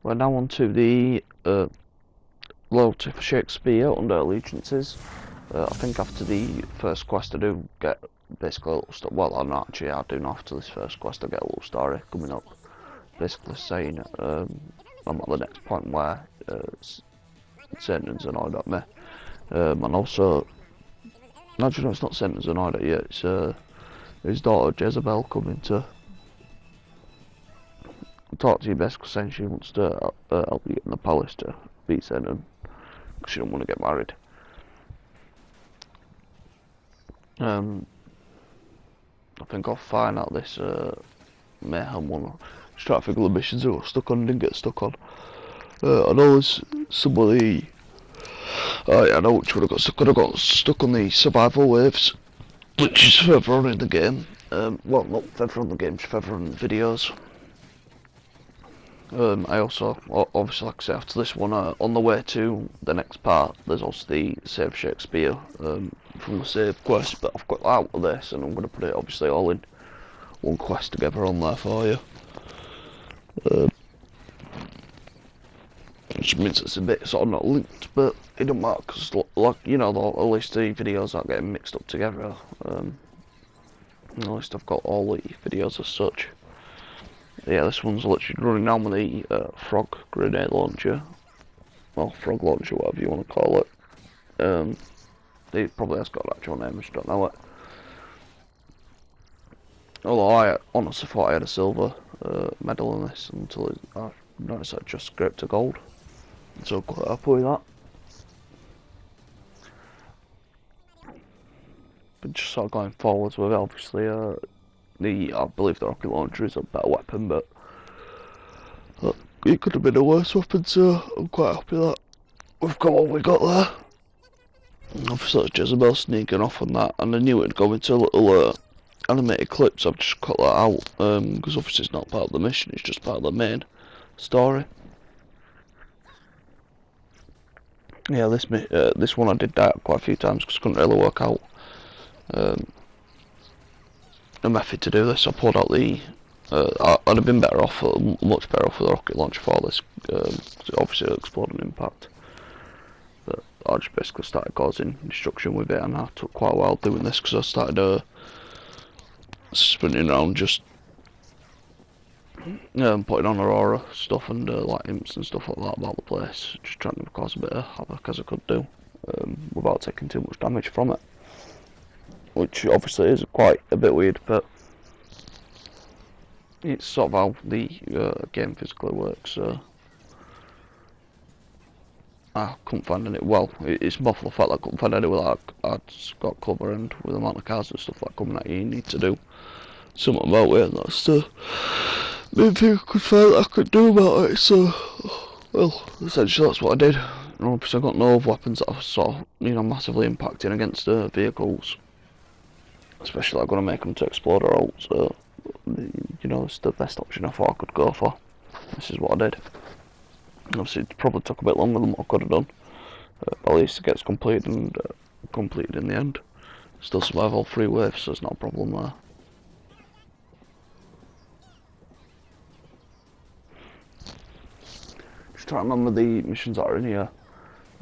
We're now on to the loyalty for Shakespeare under allegiances. I think after the first quest I do get basically a little story. Well, I'm not actually, I do not after this first quest I get a little story coming up. Basically saying I'm at the next point where Satan's annoyed at me. And also, actually no, it's not Satan's annoyed at you, it's his daughter Jezebel coming to talk to you, basically saying she wants to help you get in the palace to beat Satan because she don't want to get married. I think I'll find out this mayhem one. Just trying to think of the missions I got stuck on and didn't get stuck on. I know there's somebody. I know which one I got stuck on. I got stuck on the survival waves, which is further on in the game. Well, not further on the game, just further on the videos. I also, obviously, like I say, after this one, on the way to the next part, there's also the Save Shakespeare from the save quest, but I've got out of this, and I'm going to put it, obviously, all in one quest together on there for you. Which means it's a bit sort of not linked, but it don't matter, because, like, you know, at least the videos aren't getting mixed up together. At least I've got all the videos as such. Yeah, this one's literally running down with the frog grenade launcher. Well, frog launcher, whatever you want to call it. It probably has got an actual name, I just don't know it. Although I honestly thought I had a silver medal in this until I noticed I just scraped a gold. So I'm quite happy with that. But just sort of going forwards with it, obviously, I believe the rocket launcher is a better weapon, but it could have been a worse weapon, so I'm quite happy that we've got what we got there. Obviously it's Jezebel sneaking off on that, and I knew it'd go into a little animated clip, so I've just cut that out, because obviously it's not part of the mission, it's just part of the main story. Yeah, this one I did die quite a few times because I couldn't really work out a method to do this. I pulled out the I'd have been better off, much better off with a rocket launcher for this, because it obviously exploded impact. But I just basically started causing destruction with it, and I took quite a while doing this because I started spinning around just putting on aurora stuff and like imps and stuff like that about the place, just trying to cause a bit of havoc as I could do, without taking too much damage from it. Which obviously is quite a bit weird, but it's sort of how the game physically works. I couldn't find any. Well, it's more for the fact that I couldn't find anywhere that I'd got cover, and with the amount of cars and stuff that coming at you, you need to do something about it, and that's the main thing I could find that I could do about it. So, well, essentially that's what I did. And obviously I got no other weapons that I saw, you know, massively impacting against vehicles. Especially I'm going to make them to explode or out, so, you know, it's the best option I thought I could go for. This is what I did. Obviously it probably took a bit longer than what I could have done, but at least it gets completed and completed in the end. Still survive all 3 waves, so it's not a problem there. Just trying to remember the missions that are in here.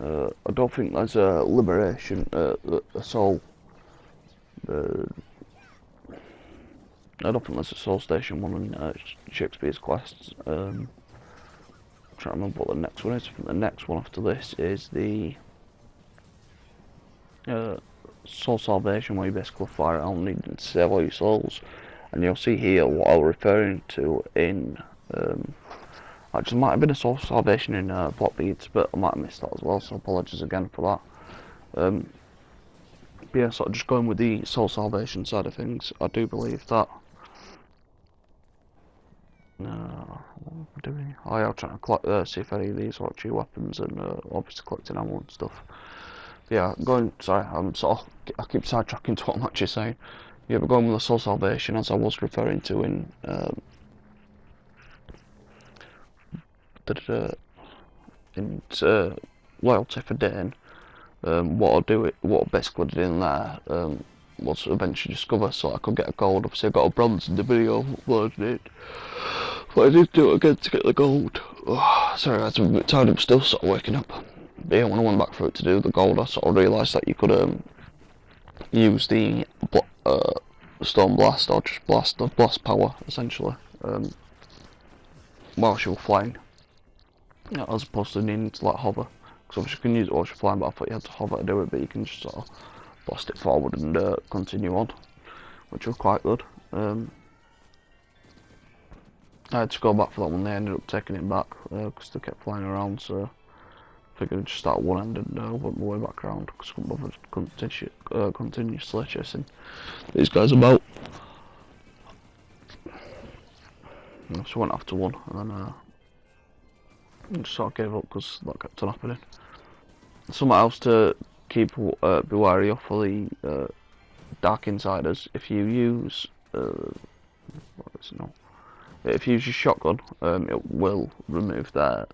I don't think there's a liberation, a soul. I don't think there's a Soul Station one in Shakespeare's quests. I'm trying to remember what the next one is. I think the next one after this is the Soul Salvation, where you basically fly around needing to save all your souls. And you'll see here what I was referring to in actually might have been a Soul Salvation in Block Beads, but I might have missed that as well, so apologies again for that. But yeah, sort of just going with the soul salvation side of things, I do believe that. What am I doing? Oh yeah, I'm trying to collect, see if any of these are actually weapons, and obviously collecting ammo and stuff. But yeah, sorry, I keep sidetracking to what I'm actually saying. Yeah, but going with the soul salvation, as I was referring to in loyalty for Dane. What I basically did in there was eventually discover so I could get a gold. Obviously I got a bronze in the video uploaded it, but I did do it again to get the gold. Oh, sorry, I was a bit tired. I'm still sort of waking up. But yeah, when I went back for it to do the gold, I sort of realised that you could use the stone blast, or just blast power essentially, whilst you were flying, as opposed to needing to like hover. Because obviously you can use it whilst you're flying, but I thought you had to hover to do it. But you can just sort of blast it forward and continue on, which was quite good. I had to go back for that one. They ended up taking it back because they kept flying around. So I figured I'd just start at one end and work my way back around because I couldn't bother continuously chasing these guys about. So I went after one and then just sort of gave up because that kept on happening. Something else to keep be wary of for the Dark Insiders. If you use if you use your shotgun, it will remove their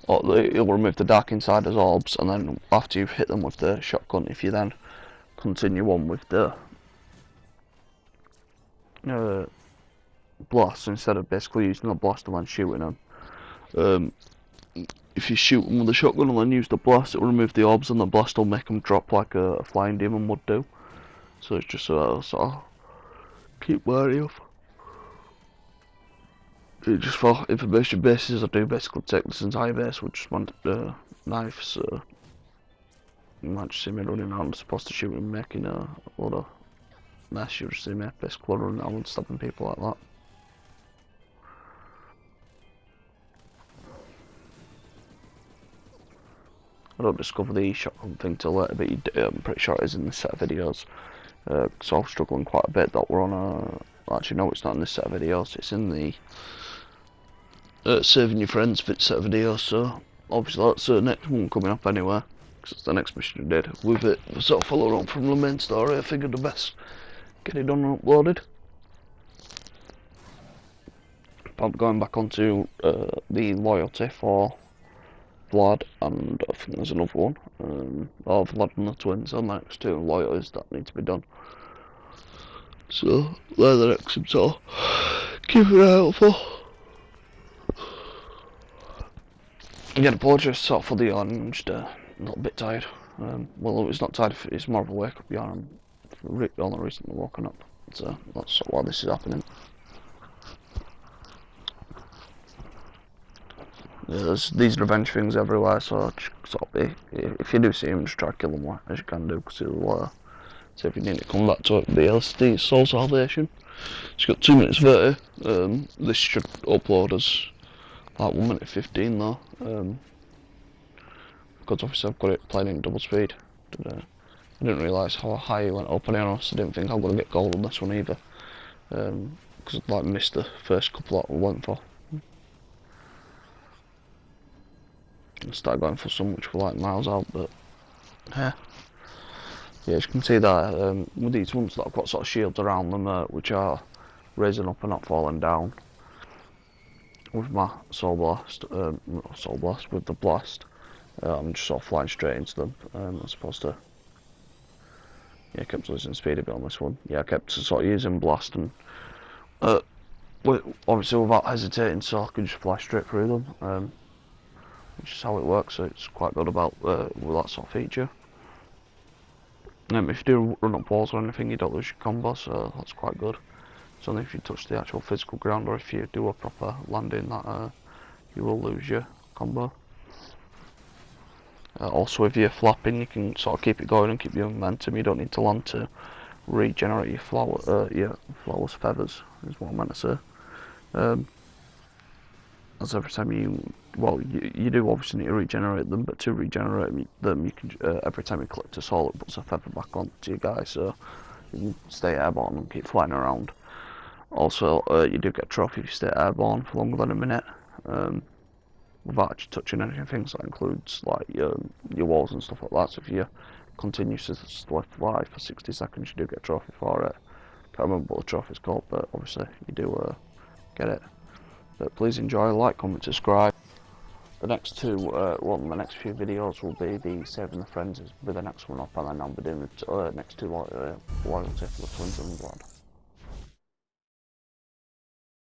it'll remove the Dark Insiders orbs, and then after you've hit them with the shotgun, if you then continue on with the blast instead of basically using the blast and then shooting them. If you shoot them with the shotgun and then use the blast, it will remove the orbs, and the blast will make them drop like a flying demon would do. So it's just sort of keep wary of. Just for information basis, I do basically take this entire base with just one knife, so you might just see me running around supposed to shoot and making a lot of mess. You'll just see me basically running around and stopping people like that. I don't discover the shotgun thing till later, but I'm pretty sure it is in this set of videos. So I was struggling quite a bit that we're on a... Actually, no, it's not in this set of videos. It's in the Saving Your Friends set of videos, so obviously that's the next one coming up anyway, because it's the next mission I did. With it, sort of following on from the main story, I figured the best get it done and uploaded. I'm going back onto the loyalty for Vlad, and I think there's another one. Vlad and the twins are the next two loyalties that need to be done. So they're the next ones, so keep an eye out for. Again, apologies sort of for the yawn, I'm just a little bit tired. Well, it's not tired, it's more of a wake up yawn. I'm only recently woken up, so that's sort of why this is happening. Yeah, there's these revenge things everywhere, so just sort of if you do see him, just try to kill them as you can do, because he'll say if you need to come back to it, the LSD Soul Salvation. It's got 2 minutes 30. This should upload as like 1 minute 15 though, because obviously I've got it playing in double speed. I didn't realise how high it went up, and I honestly didn't think I'm going to get gold on this one either, because I missed the first couple that we went for. And started going for some which were like miles out, but yeah, as you can see there, with these ones that I've got sort of shields around them, which are raising up and not falling down. With my soul blast, with the blast, I'm just sort of flying straight into them. As opposed to, I kept losing speed a bit on this one. I kept sort of using blast and obviously without hesitating, so I can just fly straight through them. Which is how it works. So it's quite good about with that sort of feature. If you do run up walls or anything, you don't lose your combo, so that's quite good. It's only if you touch the actual physical ground, or if you do a proper landing, that you will lose your combo. Also, if you're flapping, you can sort of keep it going and keep your momentum. You don't need to land to regenerate your flawless feathers, is what I meant to say. As every time you do obviously need to regenerate them, but to regenerate them, you can every time you collect a soul, it puts a feather back onto your guy, so you can stay airborne and keep flying around. Also, you do get a trophy if you stay airborne for longer than a minute, without actually touching anything. So that includes like your walls and stuff like that. So if you continue to fly for 60 seconds, you do get a trophy for it. Can't remember what the trophy's called, but obviously you do get it. But please enjoy, like, comment, subscribe. The next two, the next few videos will be the Saving the Friends with the next one up, and then I'll be doing the next two loyalty for the twins and blood.